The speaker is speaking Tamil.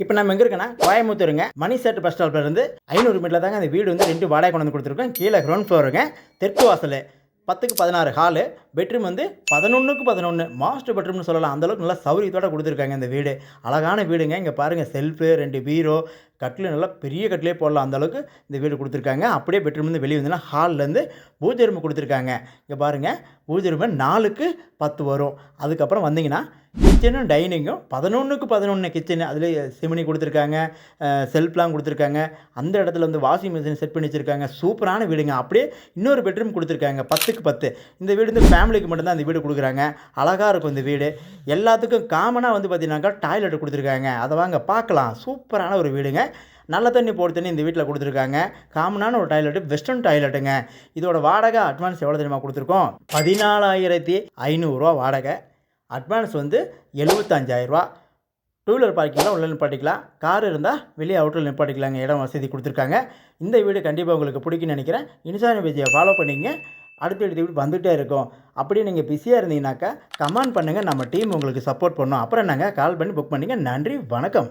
இப்போ நம்ம எங்கே இருக்கோன்னா கோயம்புத்தூருங்க மணி செட் பஸ் ஸ்டாப்ல இருந்து 500 மீட்டரில் தாங்க அந்த வீடு வந்து 2 வாடகை கொண்டு வந்து கொடுத்துருக்கோம். கீழே கிரவுண்ட் ஃப்ளோருங்க, தெற்கு வாசல், 10க்கு 16 ஹாலு, பெட்ரூம் வந்து 11க்கு 11 மாஸ்டர் பெட்ரூம்னு சொல்லலாம். அந்தளவுக்கு நல்லா சௌரியத்தோடு கொடுத்துருக்காங்க இந்த வீடு. அழகான வீடுங்க. இங்கே பாருங்கள், செல்ஃபு, 2 பீரோ, கட்டில், நல்லா பெரிய கட்டிலே போடலாம் அந்தளவுக்கு இந்த வீடு கொடுத்துருக்காங்க. அப்படியே பெட்ரூம் வந்து வெளியே வந்தீங்கன்னா ஹால்லேருந்து பூஜை ரூம் கொடுத்துருக்காங்க. இங்கே பாருங்கள், பூஜை ரூம் 4க்கு 10 வரும். அதுக்கப்புறம் வந்தீங்கன்னா கிச்சனும் டைனிங்கும் 11க்கு 11 கிச்சனு, அதில் சிமினி கொடுத்துருக்காங்க, செல்ஃப்லாம் கொடுத்துருக்காங்க. அந்த இடத்துல வந்து வாஷிங் மிஷின் செட் பண்ணி வச்சுருக்காங்க. சூப்பரான வீடுங்க. அப்படியே இன்னொரு பெட்ரூம் கொடுத்துருக்காங்க 10க்கு 10. இந்த வீடு வந்து ஃபேமிலிக்கு மட்டும்தான் இந்த வீடு கொடுக்குறாங்க. அழகாக இருக்கும் இந்த வீடு. எல்லாத்துக்கும் காமனாக வந்து பார்த்தீங்கன்னாக்கா டாய்லெட் கொடுத்துருக்காங்க. அதை வாங்க பார்க்கலாம். சூப்பரான ஒரு வீடுங்க. நல்ல தண்ணி போட தண்ணி இந்த வீட்டில் கொடுத்துருக்காங்க. காமனான ஒரு டாய்லெட்டு, வெஸ்டர்ன் டாய்லெட்டுங்க. இதோட வாடகை அட்வான்ஸ் எவ்வளோ தெரியுமா கொடுத்துருக்கோம்? 14,500 வாடகை. அட்வான்ஸ் வந்து 75,000. டூ வீலர் பார்க்கிங்லாம் உள்ள நிப்பாட்டிக்கலாம். கார் இருந்தால் வெளியே அவுட்டரில் நிப்பாட்டிக்கலாங்க. இடம் வசதி கொடுத்துருக்காங்க. இந்த வீடு கண்டிப்பாக உங்களுக்கு பிடிக்குன்னு நினைக்கிறேன். இன்ஸ்டாகிராம் பேஜை ஃபாலோ பண்ணிங்க. அடுத்தடுத்த வீடு வந்துகிட்டே இருக்கும். அப்படியே நீங்கள் பிஸியாக இருந்தீங்கன்னாக்கா கமெண்ட் பண்ணுங்கள். நம்ம டீம் உங்களுக்கு சப்போர்ட் பண்ணோம். அப்புறம் நாங்கள் கால் பண்ணி புக் பண்ணிங்க. நன்றி, வணக்கம்.